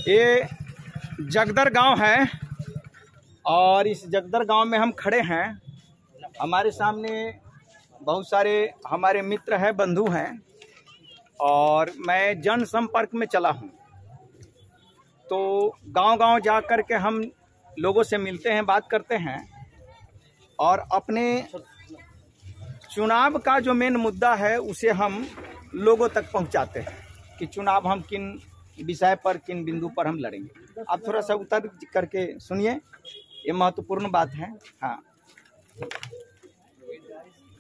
ये जगदर गांव है और इस जगदर गांव में हम खड़े हैं। हमारे सामने बहुत सारे हमारे मित्र हैं, बंधु हैं और मैं जनसंपर्क में चला हूं। तो गांव-गांव जा कर के हम लोगों से मिलते हैं, बात करते हैं और अपने चुनाव का जो मेन मुद्दा है उसे हम लोगों तक पहुंचाते हैं कि चुनाव हम किन विषय पर, किन बिंदु पर हम लड़ेंगे। आप थोड़ा सा उतर करके सुनिए, ये महत्वपूर्ण बात है। हाँ,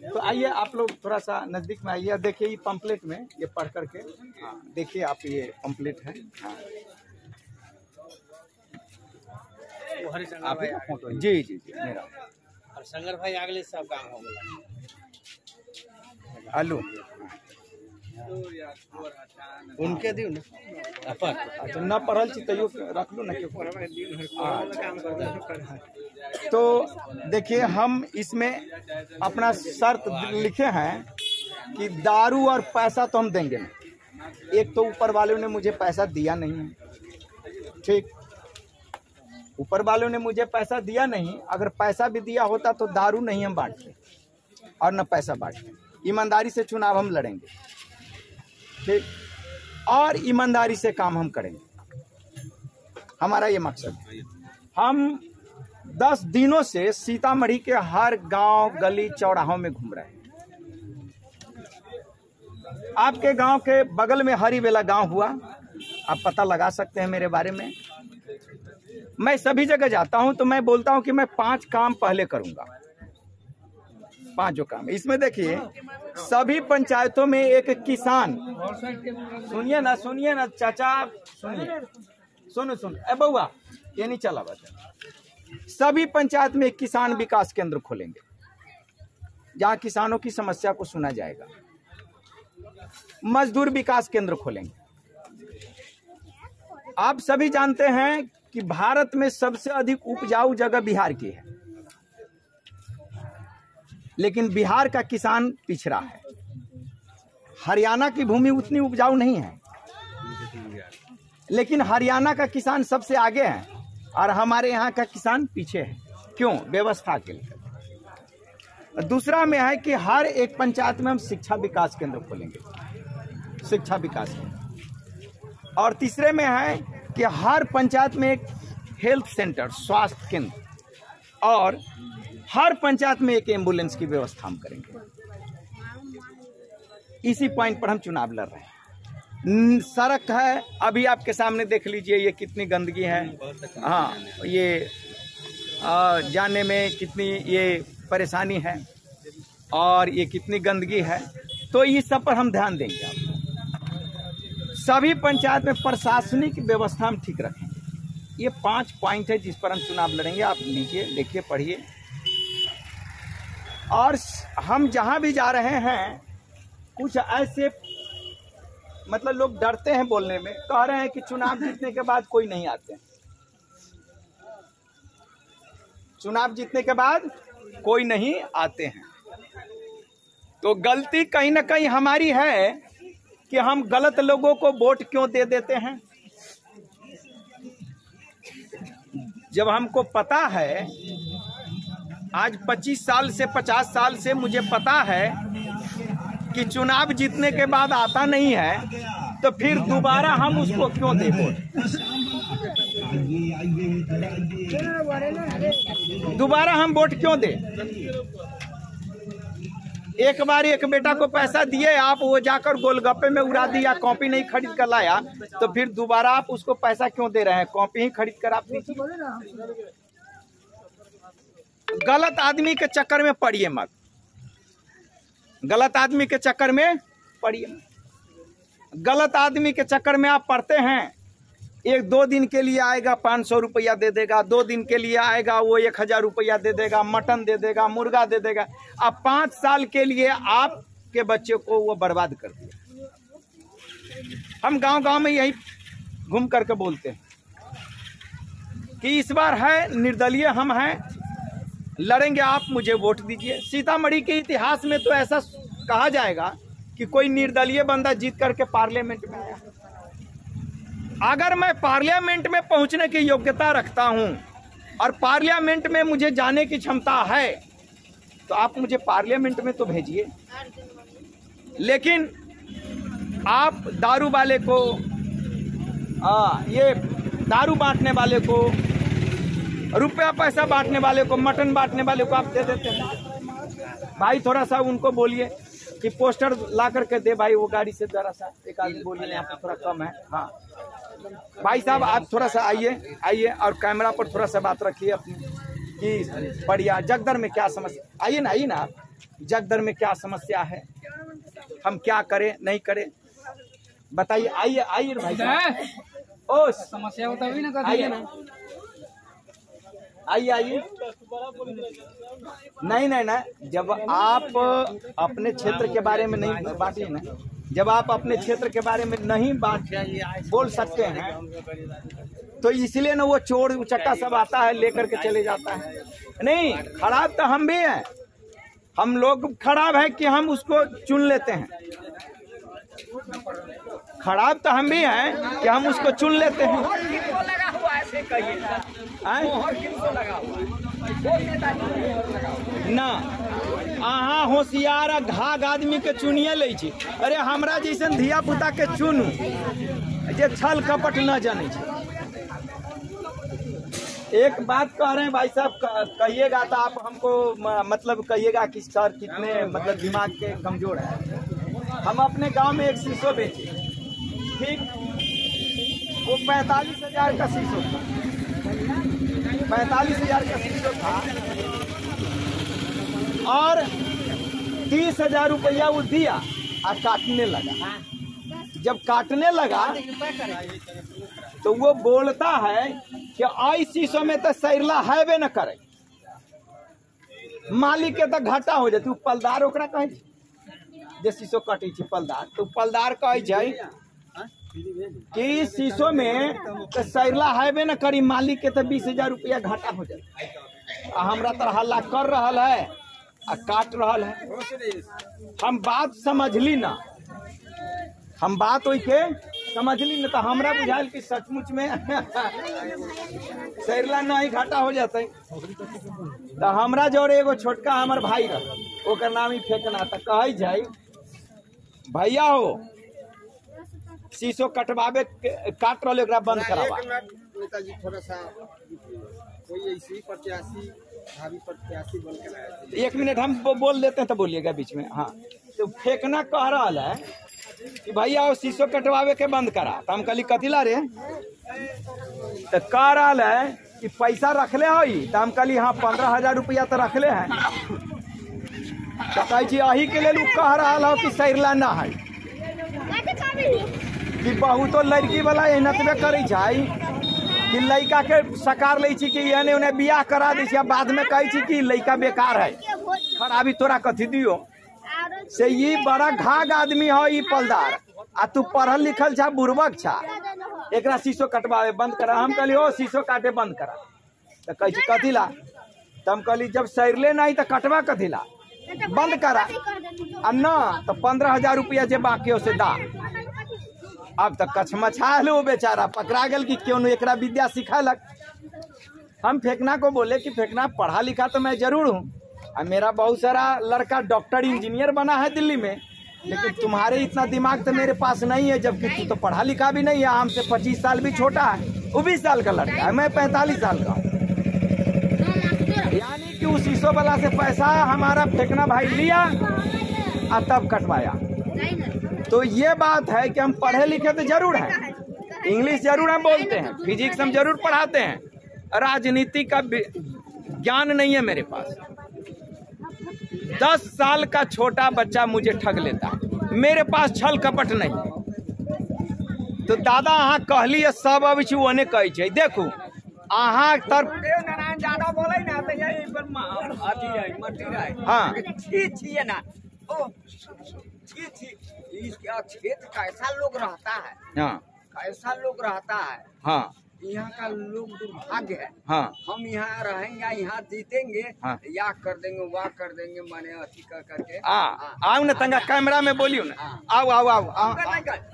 तो आइए आप लोग थोड़ा सा नज़दीक में आइए। देखिए ये पंपलेट में ये पढ़ करके, हाँ देखिए आप, ये पंपलेट है। हाँ आप फोटो, जी जी जी मेरा शंकर भाई अगले सब काम हो गया। आलू उनके दियो ना, अच्छा न पढ़ल छी तैयो रख लो ना क्यों। तो देखिए हम इसमें अपना शर्त लिखे हैं कि दारू और पैसा तो हम देंगे नहीं। एक तो ऊपर वालों ने मुझे पैसा दिया नहीं है, ठीक, ऊपर वालों ने मुझे पैसा दिया नहीं। अगर पैसा भी दिया होता तो दारू नहीं हम बांटते और न पैसा बांटते। ईमानदारी से चुनाव हम लड़ेंगे, ठीक, और ईमानदारी से काम हम करेंगे। हमारा ये मकसद है। हम 10 दिनों से सीतामढ़ी के हर गांव, गली, चौराहों में घूम रहे हैं। आपके गांव के बगल में हरिबेला गांव हुआ, आप पता लगा सकते हैं मेरे बारे में। मैं सभी जगह जाता हूं तो मैं बोलता हूं कि मैं 5 काम पहले करूंगा। 5 काम इसमें देखिए, सभी पंचायतों में एक किसान, सुनिए ना चाचा, सुनो ए बउआ, ये नहीं चला बच्चा। सभी पंचायत में एक किसान विकास केंद्र खोलेंगे जहां किसानों की समस्या को सुना जाएगा। मजदूर विकास केंद्र खोलेंगे। आप सभी जानते हैं कि भारत में सबसे अधिक उपजाऊ जगह बिहार की है, लेकिन बिहार का किसान पिछड़ा है। हरियाणा की भूमि उतनी उपजाऊ नहीं है, लेकिन हरियाणा का किसान सबसे आगे है और हमारे यहाँ का किसान पीछे है। क्यों? व्यवस्था के लिए। दूसरा में है कि हर एक पंचायत में हम शिक्षा विकास केंद्र खोलेंगे, शिक्षा विकास केंद्र। और तीसरे में है कि हर पंचायत में एक हेल्थ सेंटर, स्वास्थ्य केंद्र, और हर पंचायत में एक एम्बुलेंस की व्यवस्था हम करेंगे। इसी पॉइंट पर हम चुनाव लड़ रहे हैं। सड़क है, अभी आपके सामने देख लीजिए, ये कितनी गंदगी है। हाँ, ये जाने में कितनी ये परेशानी है और ये कितनी गंदगी है। तो इस सब पर हम ध्यान देंगे। आप सभी पंचायत में प्रशासनिक व्यवस्था हम ठीक रखेंगे। ये 5 पॉइंट है जिस पर हम चुनाव लड़ेंगे। आप लीजिए, देखिए, पढ़िए। और हम जहां भी जा रहे हैं, कुछ ऐसे मतलब लोग डरते हैं बोलने में, कह रहे हैं कि चुनाव जीतने के बाद कोई नहीं आते हैं। चुनाव जीतने के बाद कोई नहीं आते हैं। तो गलती कहीं ना कहीं हमारी है कि हम गलत लोगों को वोट क्यों दे देते हैं। जब हमको पता है, आज 25 साल से 50 साल से मुझे पता है कि चुनाव जीतने के बाद आता नहीं है, तो फिर दोबारा हम उसको क्यों दे वोट? दोबारा हम वोट क्यों दे? एक बार एक बेटा को पैसा दिए आप, वो जाकर गोलगप्पे में उड़ा दिया, कॉपी नहीं खरीद कर लाया, तो फिर दोबारा आप उसको पैसा क्यों दे रहे हैं? कॉपी ही खरीद कर आप दीजिए। गलत आदमी के चक्कर में पड़िए मत, गलत आदमी के चक्कर में पड़िए मत। गलत आदमी के चक्कर में आप पड़ते हैं, 1-2 दिन के लिए आएगा 500 रुपया दे देगा, 2 दिन के लिए आएगा वो 1000 रुपया दे देगा, मटन दे देगा, मुर्गा दे देगा। अब 5 साल के लिए आपके बच्चे को वो बर्बाद कर दिया। हम गांव-गांव में यही घूम करके बोलते हैं कि इस बार है निर्दलीय, हम हैं, लड़ेंगे, आप मुझे वोट दीजिए। सीतामढ़ी के इतिहास में तो ऐसा कहा जाएगा कि कोई निर्दलीय बंदा जीत करके पार्लियामेंट में आया। अगर मैं पार्लियामेंट में पहुंचने की योग्यता रखता हूं और पार्लियामेंट में मुझे जाने की क्षमता है तो आप मुझे पार्लियामेंट में तो भेजिए, लेकिन आप दारू वाले को ये दारू बांटने वाले को, रुपया पैसा बांटने वाले को, मटन बांटने वाले को आप दे देते हैं। भाई थोड़ा सा उनको बोलिए कि पोस्टर ला करके दे भाई, वो गाड़ी से जरा सा एक आदमी बोलिए यहाँ पर थोड़ा कम है। हाँ भाई साहब आप थोड़ा सा आइए और कैमरा पर थोड़ा सा बात रखिए अपनी कि बढ़िया जगदर में क्या समस्या, आइए ना आप, जगदर में क्या समस्या है, हम क्या करें नहीं करें बताइए। आइए भाई साहब, ओ समस्या होता भी ना, आइए ना, आइए। नहीं, जब आप अपने क्षेत्र के बारे में नहीं बांटिए ना, जब आप अपने क्षेत्र के बारे में नहीं बोल सकते हैं तो इसलिए ना वो चोर उचक्का सब आता है लेकर के चले जाता है। नहीं, खराब तो हम भी हैं, हम लोग खराब है कि हम उसको चुन लेते हैं, खराब तो हम भी हैं कि हम उसको चुन लेते हैं। ना अहाँ होशियार घाघ आदमी के चुनिए ले छी, अरे हमरा जैसन धिया पुता के चुनू जे छल कपट न जाने छी। एक बात कह रहे हैं भाई साहब, कहिएगा तो आप हमको मतलब कहिएगा कि सर कितने मतलब दिमाग के कमजोर है। हम अपने गांव में एक शीशो बेचे, ठीक, वो 45,000 का शीशो था, 45,000 का शीशो था और 30,000 रुपया वो दिया और काटने लगा। जब काटने लगा तो वो बोलता है कि आई शीशो में तो सैरला है न करे, मालिक के तो घाटा हो जाती। पलदार ओकरा कहे जे शीशो कटी थी पलदार, तो पलदार कहे कि शीशो में तो सैरला है न करी, मालिक के तो 20,000 रुपया घाटा हो जाए। हमरा तो हल्ला कर रहा है आ काट रहा है। हम बात समझली ना, हम बात वही के समझली ना, तो हमरा बुझायल कि सचमुच में सैरला नहीं घाटा हो जाता है। तो हमरा जोरे एगो छोटका हमार भाई रहा, ओकर नाम ही फेंकना, तो कहे जाए भैया हो शीशो कटवावे काट रहा एकरा बंद करावा। नेताजी थोड़ा सा कोई ऐसी 85 भाभी 85 बोल के 1 मिनट हम बोल देते हैं तो बोलिएगा बीच में। हाँ, तो फेंकना कह रहा है कि भैया वो शीशो कटवावे के बंद करा। तो हम कहली कथिला रे, तो कह रहा है कि पैसा रखले हो। तो हम कहली हाँ 15,000 रुपया तो रखले हैं। तो कही अही के लिए कह रहा हो कि सैरला ना है कि बहुतो लड़की वाला एहनतबे करे कि लड़का के सकार ले कि एने उन्हें बियाह करा दी, बाद में कही कि लड़का बेकार है, खराबी तोरा कथी दियो से। ये बड़ा घाघ आदमी हो ये पलदार, आ तू पढ़ल लिखल छा बुर्बक छा, एकरा शीशो कटवावे बंद करा। हम कहली ओ शीशो काटे बंद करा। तो कही कथिला, तो हम कहली जब सैरले नहीं तो कटवा कथिला बंद करा, आ न तो 15,000 रुपया जे बाकी हो से दा। अब तक कछमछा लो बेचारा, पकड़ा गल कि क्यों एकरा विद्या सिखालक। हम फेंकना को बोले कि फेंकना पढ़ा लिखा तो मैं जरूर हूँ, और मेरा बहुत सारा लड़का डॉक्टर इंजीनियर बना है दिल्ली में, लेकिन तुम्हारे इतना दिमाग तो मेरे पास नहीं है, जबकि तू तो पढ़ा लिखा भी नहीं है, हमसे 25 साल भी छोटा है, वो 20 साल का लड़का है, मैं 45 साल का हूँ। यानी कि उस शीशो वाला से पैसा हमारा फेंकना भाई लिया और तब कटवाया। तो ये बात है कि हम पढ़े लिखे तो जरूर हैं, इंग्लिश जरूर हम बोलते हैं, फिजिक्स हम जरूर पढ़ाते हैं, राजनीति का ज्ञान नहीं है मेरे पास। 10 साल का छोटा बच्चा मुझे ठग लेता है, मेरे पास छल कपट नहीं। तो दादा अहाँ कहली सब अब ओने कहे छै, देखू अहाँ तर ज्यादा बोले ना तो यही पर अथी है मट्टी है। हाँ छी ना, ओ छी इसका क्षेत्र कैसा लोग रहता है, हाँ कैसा लोग रहता है। हाँ यहाँ का लोग दुर्भाग्य है। हाँ हम यहाँ रहेंगे, यहाँ जीतेंगे, हाँ। या कर देंगे, वाह कर देंगे, माने अथी कर करके। आओ ना तंगा कैमरा में बोलियो ना। आओ आओ आओ आओ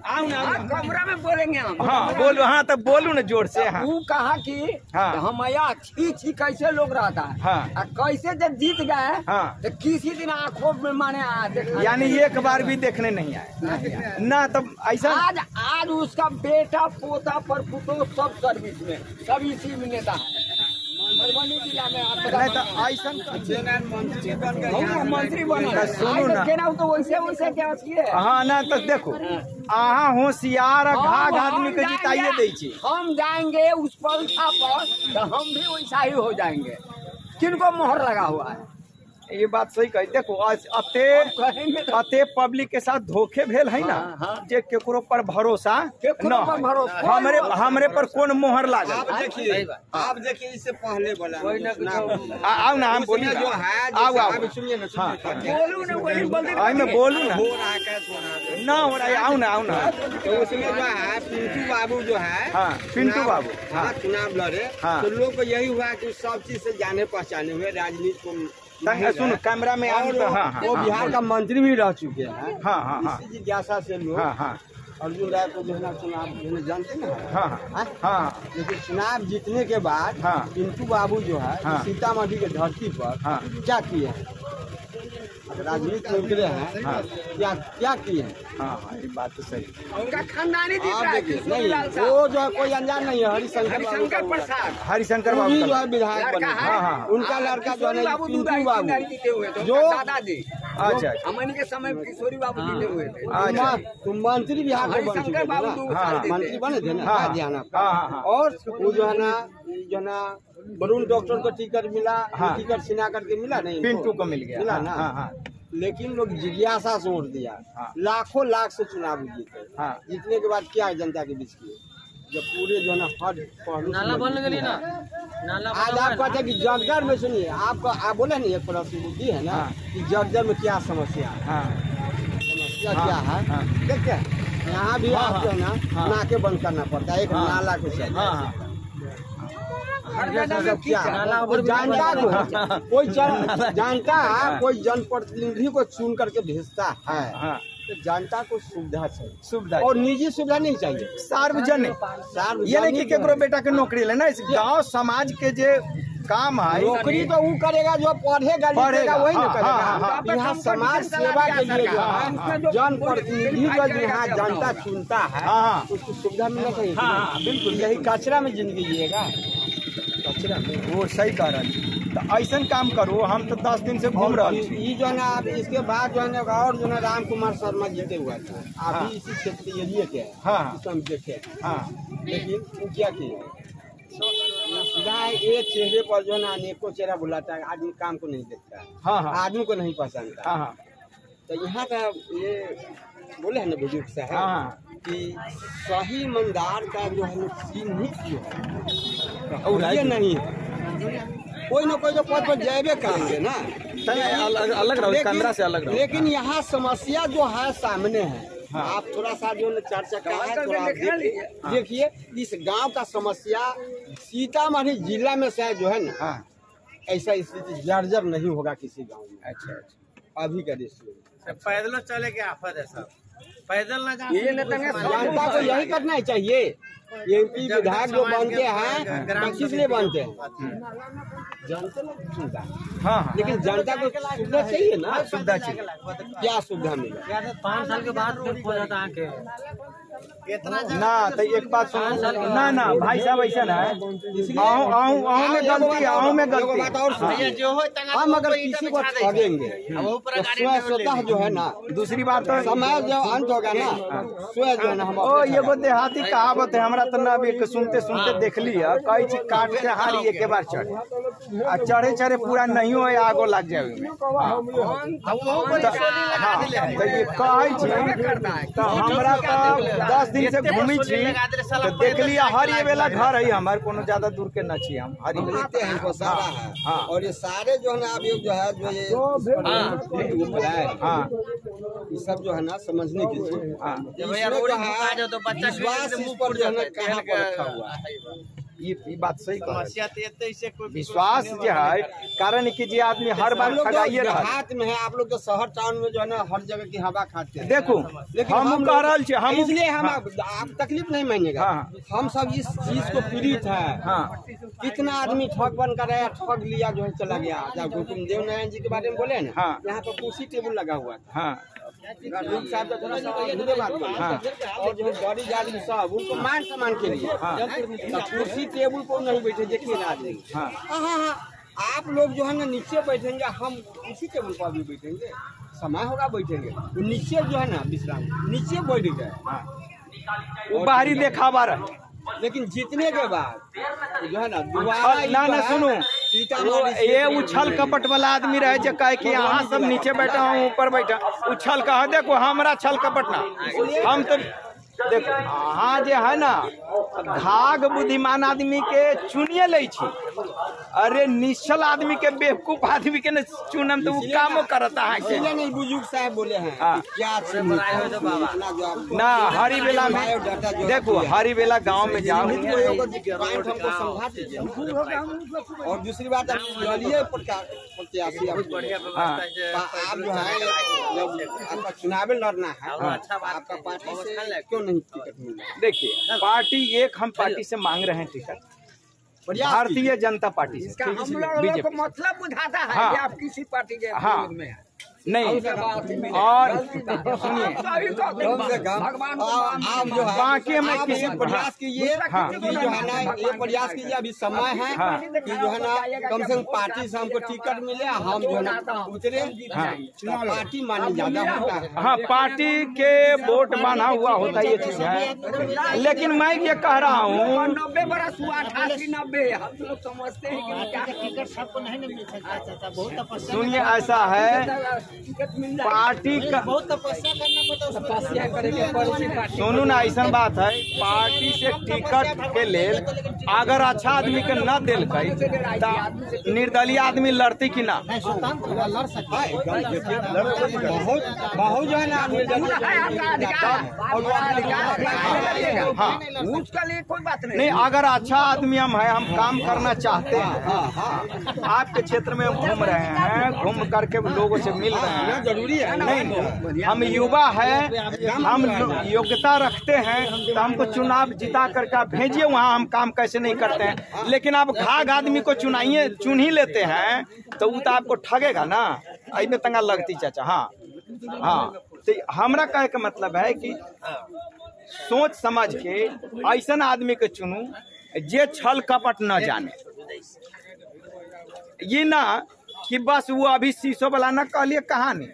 आओ ना। हाँ, कमरा में बोलेंगे हम। हाँ बोलो, हाँ तब बोलू ना जोर से। हाँ वो कहा कि हाँ। हम यहाँ छी कैसे लोग रहता है, हाँ। और कैसे जब जीत गए हाँ। तो किसी दिन आंखों में माने यानी एक बार भी देखने नहीं आए ना, तब ऐसा। आज उसका बेटा पोता पर पुतो सब सर्विस में, सब इसी में नेता है। मधुबनी जिला में नहीं तो ऐसा मंत्री बने, सुनू ना, तो वैसे वैसे क्या है। हाँ ना तो देखो, अहाँ होशियार घाघ आदमी के जिताइए दे छी। हम जाएंगे उस परीक्षा पर तो हम भी वैसा ही हो जाएंगे। किनको मोहर लगा हुआ है, ये बात सही कही। देखो अते पब्लिक के साथ धोखे भेल है ना, जे केकरो पर भरोसा न, हमरे पर कौन मोहर लागल। आप देखिए इससे पहले बोला आओ ना, हम बोलिए जो है, आओ आओ, सुनिए ना, हाँ बोलू ना, वही बोलते आई में बोलू ना, हो रहा है क्या ना हो रहा है। आओ ना आओ ना। तो उसमें जो है पिंटू बाबू जो है, हाँ पिंटू बाबू, हाँ चुनाव लड़े, हाँ। तो लोग को यही हुआ कि सब चीज से जाने पहचाने हुए, राजनीति को सुनो कैमरा में आओ तो। हाँ वो बिहार का मंत्री भी रह चुके हैं। हाँ हाँ हाँ इसी जिज्ञासा से लोग हाँ हाँ अर्जुन राय को जो है ना चुनाव जो है जानते ना, हाँ हाँ। लेकिन चुनाव जीतने के बाद हाँ। पिंटू बाबू जो है हाँ। सीतामढ़ी के धरती पर हाँ। क्या किए हैं, राजनीति में उतरे हैं, हाँ। क्या क्या किए हैं। हाँ ये बात तो सही। उनका खानदानी दिख आप रहा है। देखिए, किशोरीलाल नहीं साहब, वो जो है कोई अनजान नहीं है, हरिशंकर प्रसाद, हरिशंकर वो बाबू भी जो का। है विधायक लड़का बने, है। हाँ, हाँ। उनका लड़का जो है ना बाबू पिंटू दूधा बाबू, जीते हुए थे, जो दादाजी अच्छा अमनी के समय किशोरी बाबू जीते हुए थे। अच्छा। तुम मंत्री बिहार के बन चुके हरिशंकर थे बाबू ना, दो हाँ, साल देते। मंत्री बने थे ना, हाँ, हाँ, ध्यान आपका। हाँ, हाँ, हाँ। और वो जो है ना वरुण डॉक्टर को टिकट मिला, हाँ। टिकट छिना करके मिला नहीं, पिंटू को मिल गया। मिला हाँ, ना। हाँ हाँ लेकिन लोग जिज्ञासा से वोट दिया, हाँ। लाखों लाख से चुनाव जीते, हाँ। जीतने के बाद क्या है जनता के बीच किए, जब पूरे जो है ना हर पहलू नाला बन गई ना, आज आप कहते हैं कि जगदर में, सुनिए आपको, आप बोले नहीं एक प्रश्न बुद्धि है ना, कि जगदर में क्या समस्या है, हाँ समस्या क्या है, हाँ। देखते हैं यहाँ भी हाँ, आप जो है ना हाँ। नाके बंद करना पड़ता है, एक हाँ। नाला के चलते। हाँ मतलब क्या है, वो जनता को कोई जानता है, कोई जनप्रतिनिधि को चुन करके भेजता है, हाँ तो जनता को सुविधा चाहिए, सुविधा और निजी सुविधा नहीं चाहिए, सार्वजनिक। ये नहीं कि केकरो बेटा के नौकरी लेना, इस गांव समाज के जे काम है, नौकरी तो वो करेगा जो पढ़ेगा लिखेगा, वही ना हाँ, हाँ, हाँ। करेगा। यहाँ समाज सेवा के लिए जो है जनप्रतिनिधि जो यहाँ जनता चुनता है, हाँ। उसको सुविधा मिलना चाहिए। हाँ, बिल्कुल, यही कचरा में जिंदगी जिएगा, कचरा में। वो सही कह रहा है। तो ऐसा काम करो, हम तो 10 दिन से घूम रहे हैं। ये जो है ना, अब इसके बाद जो है ना, और जो है राम कुमार शर्मा जीते हुआ था, हाँ। अभी इसी क्षेत्र एरिया के है, हाँ। इसको हम देखे, हाँ लेकिन वो क्या किए, सीधा एक चेहरे पर जो है ना अनेकों चेहरा बुलाता है, आदमी काम को नहीं देखता है, हाँ हाँ आदमी को नहीं पहचानता। हाँ हाँ तो यहाँ का ये बोले है ना बुजुर्ग साहब, हाँ। कि सही ईमानदार का जो है चिन्हित जो है, और ये नहीं है, कोई ना कोई तो पद पर जाएबे करेंगे ना, अलग रहो, कैमरा से अलग रहो। लेकिन यहाँ समस्या जो है सामने है। हाँ। आप थोड़ा सा जो चर्चा का है, थोड़ा आप देखिए इस गांव का समस्या सीतामढ़ी जिला में से जो है ना, हाँ ऐसा स्थिति जर्जर नहीं होगा किसी गांव में। अच्छा अच्छा। अभी का दृश्य पैदल चले के आफत है सब, पैदल न जनता को यही करना चाहिए। एमपी विधायक जो बनते हैं तो किस लिए बनते हैं, जनता लोग सुविधा, हाँ हाँ लेकिन जनता को सुविधा चाहिए ना, सुविधा चाहिए। क्या सुविधा मिला। 5 साल के बाद फिर हो जाता आके ना तो एक बात सुनो ना, ना भाई साहब ऐसा ना है, आहू में गलती, आहू में गलती। बात और सुनिए, हम अगर किसी को ठगेंगे तो स्वतः जो है ना, दूसरी बात तो समय जो अंत होगा ना, स्वयं जो है ना हम ओ ये वो देहाती कहावत है, हमरा तो ना भी सुनते सुनते देख लिया, कई चीज काट के हारी एक बार चढ़े, आ चढ़े चढ़े पूरा नहीं हो, आगो लग जाए उसमें। तो ये कहे छी, तो हमरा तो 10 दिन से घूमी छी, तो देख लिया हर ये वाला घर है हमारे, कोनो ज्यादा दूर के न छी हम, हरी देखते हैं हमको सारा है। हाँ। और ये सारे जो है ना अभी जो है, जो ये हाँ ये सब जो है ना समझने की चीज। हाँ इसमें जो है विश्वास इस पर जो है ना कहाँ पर रखा हुआ है। ये बात सही कह समस्या तो इससे कोई विश्वास जो है कारण कि जे आदमी हर बार ठगाइए हाथ में है। आप लोग तो शहर टाउन में जो है ना हर जगह की हवा खाते हैं। देखो हम कह रहे हैं हम इसलिए हम आप तकलीफ नहीं मानेगा। हम सब इस चीज को पीड़ित है। हाँ कितना आदमी ठग बन कर आया, ठग लिया, जो है चला गया। जब हुकुमदेव नारायण जी के बारे में बोले ना, यहाँ पर कुर्सी टेबल लगा हुआ था। हाँ साहब तो थोड़ा सा बात और जो बड़ी आदमी सब उनको मान सम्मान के लिए कुर्सी टेबल पर नहीं बैठे। देखिए आदमी आप लोग जो है ना नीचे बैठेंगे, हम कुर्सी टेबल पर भी बैठेंगे। समय होगा बैठेंगे, तो नीचे जो है ना विश्राम नीचे बैठ गए। वो बाहरी देखावा रहे, लेकिन जीतने के बाद जो है ना ना सुनो ये उछल कपट वाला आदमी रहे जो कहे कि यहाँ सब नीचे बैठा हूँ ऊपर बैठा उछल कहा। देखो हमारा छल कपट ना, हम तो देखो हाँ जे है ना घाघ बुद्धिमान आदमी के चुनिए ले छी। अरे निश्चल आदमी के बेवकूफ आदमी के न चुनम तो वो काम करता है के नहीं। बुजुर्ग साहब बोले हैं क्या ना हरी बेला में देखो हरी बेला गांव में जाओ हमको समझा दीजिए। और दूसरी बात प्रत्याशी आप जो है जब आपका चुनाव लड़ना है आपका पार्टी से क्यों नहीं टिकट मिल रहा? देखिए पार्टी एक हम पार्टी से मांग रहे हैं टिकट, भारतीय जनता पार्टी से। हम लोगों को मतलब बुझाता है कि आप किसी पार्टी के विरोध में हैं। नहीं और सुनिए बाकी में किसी प्रयास कीजिए कि जो है ना ये प्रयास कीजिए। अभी समय है कि जो है ना कम से कम पार्टी से हमको टिकट मिले, हम जो है ना उतरे। पार्टी मानी ज्यादा होता है। हाँ पार्टी के वोट बना हुआ होता है ये चीज है। लेकिन मैं ये कह रहा हूँ 90 बरस हुआ 88 90 हम लोग समझते हैं कि टिकट सबको नहीं मिल सकता चाचा, बहुत तपस्या। सुनिए ऐसा है पार्टी का बहुत तपस्या करना पड़ता है। सुनू ना ऐसा बात है पार्टी से टिकट के लेल अगर अच्छा आदमी के न दिल तो निर्दलीय आदमी लड़ती कि ना? लड़ सकता है। बहुत जो है ना हाँ उसका लिए कोई बात नहीं। अगर अच्छा आदमी हम है, हम काम करना चाहते हैं। आपके क्षेत्र में हम घूम रहे हैं, घूम करके लोगों से मिल रहे हैं, जरूरी है। नहीं हम युवा है, हम योग्यता रखते हैं तो हमको चुनाव जिता करके आप भेजिए वहाँ। हम काम कैसे नहीं करते हैं, लेकिन आप घाघ आदमी को चुन ही लेते हैं तो वो तो आपको ठगेगा ना। ऐसे तंगा लगती चाचा। हाँ हाँ तो हमरा कहे का मतलब है कि सोच समझ के ऐसा आदमी के चुनू जे छल कपट न जाने। ये ना कि बस वो अभी शीशो वाला न कहलिए कहानी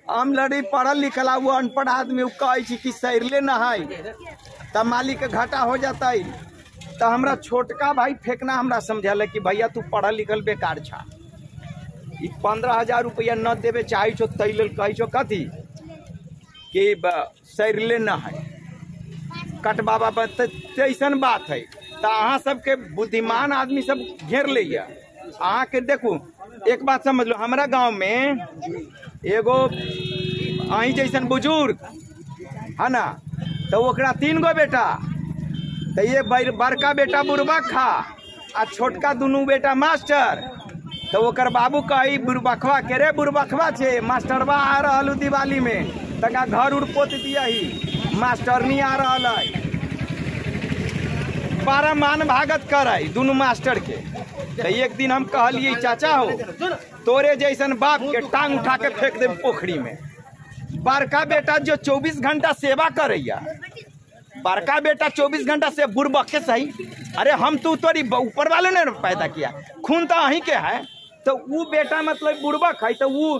हम लड़ी पढ़ल लिखल वो अनपढ़ आदमी वो कहे कि सैरले न है तब मालिक के घाटा हो जाता है। तो हमरा छोटका भाई फेंकना हमरा समझल कि भैया तू पढ़ल लिखल बेकार छा, 15,000 रुपया न देवे चाहे छो तैल कहे छो कथी कि सैरले न है कट बाबा तैसन बात है। तो अहाँ सबके बुद्धिमान आदमी सब घेर लिया। अहाँ के देखू एक बात समझ लो, हमारा गांव में एगो अही जैसन बुजुर्ग है ना तो ओकरा 3 गो बेटा। तो ये बड़का बेटा बुरबक खा आ छोटका दुनू बेटा मास्टर। तो ओकर बाबू कही बुरबकवा के रे बुरबकवा छे मास्टरवा आ रहल दिवाली में तका घर उड़ पोत दिया ही मास्टरनी आ रहल है। बारह मान भागत करे दुनू मास्टर के। तो एक दिन हम कहलिए चाचा हो तोरे जैसन बाप के टांग उठा के फेंक दे पोखरी में। बड़का बेटा जो 24 घंटा सेवा करैया, बड़का बेटा 24 घंटा से बुरबक के सही। अरे हम तू तोरी ऊपर वाले ने पैदा किया, खून तो अहीं के है। तो वो बेटा मतलब बुरबक है तो वो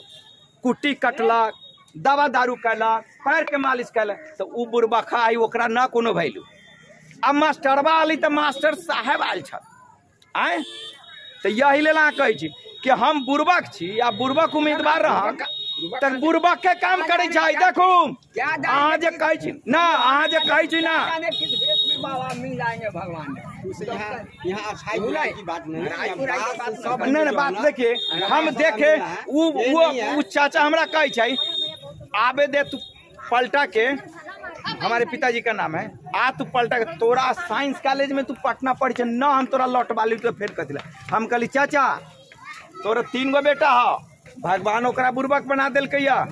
कुट्टी कटलक, दवा दारू कैलक, पैर के मालिश कैलक। तो वो बुरबक है ओकरा न कोनो वैल्यू। अब मास्टरवा आली तो मास्टर साहेब आयल छ आए। तो यही लेला कहै छी कि हम बुरबक छी या बुरबक उम्मीदवार रह तो बुरबक के काम करे छै। देखू अहाँ जे कहै छी ना, अहाँ जे कहै छी ना किस देश में बाबा मिल जाएंगे भगवान यहाँ अच्छाई की बात नहीं। नहीं बात देखिए हम देखे वो चाचा हमरा कहै छै आबे दे तू पलटा के हमारे पिताजी का नाम है। आ तू पलटा तोरा साइंस कॉलेज में तू पटना पढ़ी न, हम तोरा लौटवाली तो फिर कथिला। हम कहली चाचा तोरा 3 गो बेटा हो, भगवान ओकरा बुर्बक बना दिल कैया,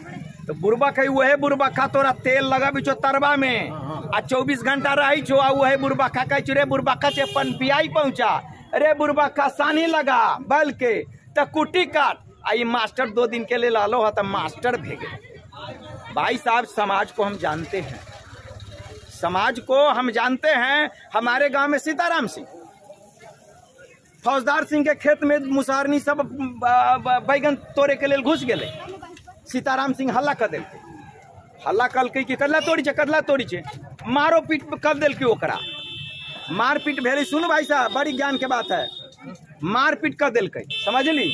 तो बुर्बक है वहे बुर्बका तोरा तेल लगा बिचो तरबा में आ 24 घंटा रही छो आ वहे बुर्बका कह रे बुर्बका से पियाई पहुंचा, अरे बुर्बका सानी लगा बल के त कुटी काट। आई मास्टर 2 दिन के लिए लालो है तो मास्टर भेगे। भाई साहब समाज को हम जानते हैं, समाज को हम जानते हैं। हमारे गांव में सीताराम सिंह फौजदार सिंह के खेत में मुसारनी सब बैगन तोड़े के लिए घुस गए। सीताराम सिंह हल्ला कर दिल, हल्ला कल के कि कदला तोड़ी छे मारो पीट कर दिल की ओकरा मारपीट भेली। सुन भाई साहब बड़ी ज्ञान के बात है, मारपीट कर दिल समझली।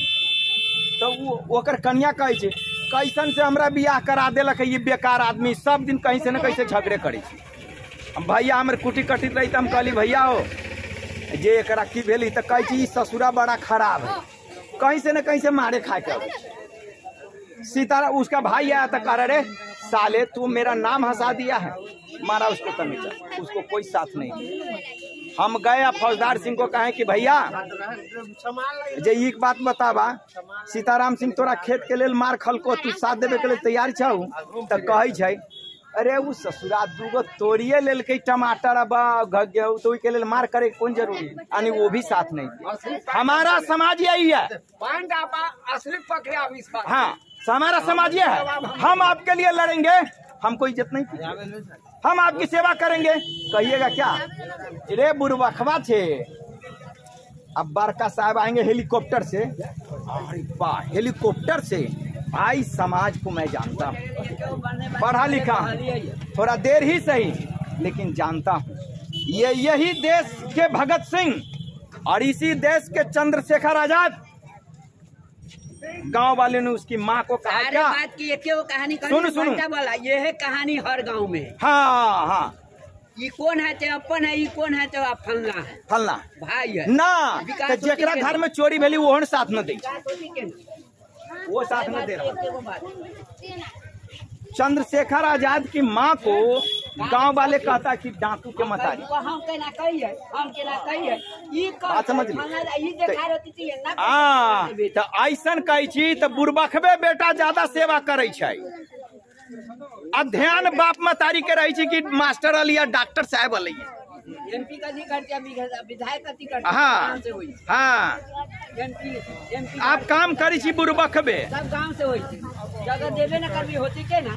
तो ओकर कन्या कहे छे कैसन से हमरा बियाह करा दिलक, ये बेकार आदमी सब दिन कहीं से न कहीं से झगड़े करे। भैया हमर कुटी कटित रही, हम कहली भैया हो जे एकरा की भेली तो कहे ससुरा बड़ा खराब है, कहीं से न कहीं से मारे खा के। सीताराम उसका भाई आया तो कह रहे साले तू मेरा नाम हंसा दिया है, मारा उसको तमीजा, उसको कोई साथ नहीं। हम गए फौजदार सिंह को कहे कि भैया जे एक बात बतावा, सीताराम सिंह तोरा खेत के लेल मार खलको, तू साथ देवे के लिए तैयार छौ? तो कहे अरे वो ससुरा 2 गो तोड़िए लेल के टमाटर तो के लेल मार करे कौन जरूरी, यानी वो भी साथ नहीं। हमारा समाज यही है, हाँ हमारा समाज ये है, हम आपके लिए लड़ेंगे, हमको इज्जत नहीं, हम आपकी सेवा करेंगे। कहिएगा क्या रे बुरबखवा छे। अब बड़का साहब आएंगे हेलीकॉप्टर से, अरे वाह हेलीकॉप्टर से। भाई समाज को मैं जानता हूँ, पढ़ा लिखा थोड़ा देर ही सही लेकिन जानता हूँ। ये यही देश के भगत सिंह और इसी देश के चंद्रशेखर आजाद, गांव वाले ने उसकी माँ को कहा क्या बात की कहानी सुनो बोला, ये है कहानी हर गांव में। हाँ हाँ ये कौन है तो अपन है, ये कौन है तो फलना है, फलना भाई है ना। तो जेकरा घर में चोरी भेली वो साथ न दे, वो साथ न दे रहा। चंद्रशेखर आजाद की माँ को गांव वाले कहता कि डाकू के मतारी, बात समझ ली। तो ऐसन कही तो बुरबखबे बेटा ज्यादा सेवा करे छै, अध्ययन बाप मतारी के रही कि मास्टर अलिया डॉक्टर साहब अलिया, एमपी का विधायक का हाँ हाँ आप काम करी छी बुरबखबे सब गांव से होई, जगह देवे न करबी होती के ना।